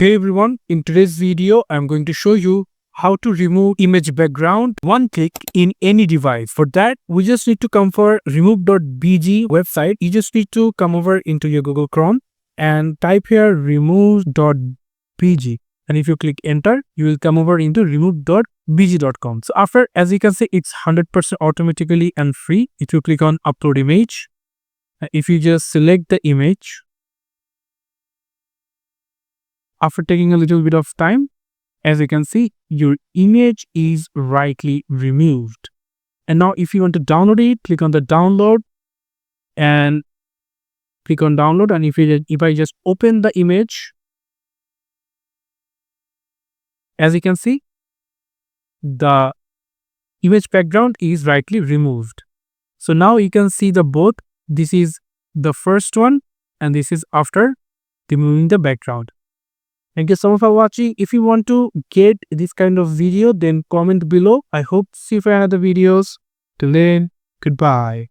Hey everyone, in today's video, I'm going to show you how to remove image background one click in any device. For that, we just need to come for remove.bg website. You just need to come over into your Google Chrome and type here remove.bg. And if you click enter, you will come over into remove.bg.com. So after, as you can see, it's 100% automatically and free. If you click on upload image, if you just select the image, after taking a little bit of time, as you can see, your image is rightly removed. And now if you want to download it, click on the download and click on download. And if I just open the image, as you can see, the image background is rightly removed. So now you can see the both. This is the first one and this is after removing the background. Thank you so much for watching. If you want to get this kind of video, then comment below. I hope to see you for another videos. Till then, goodbye.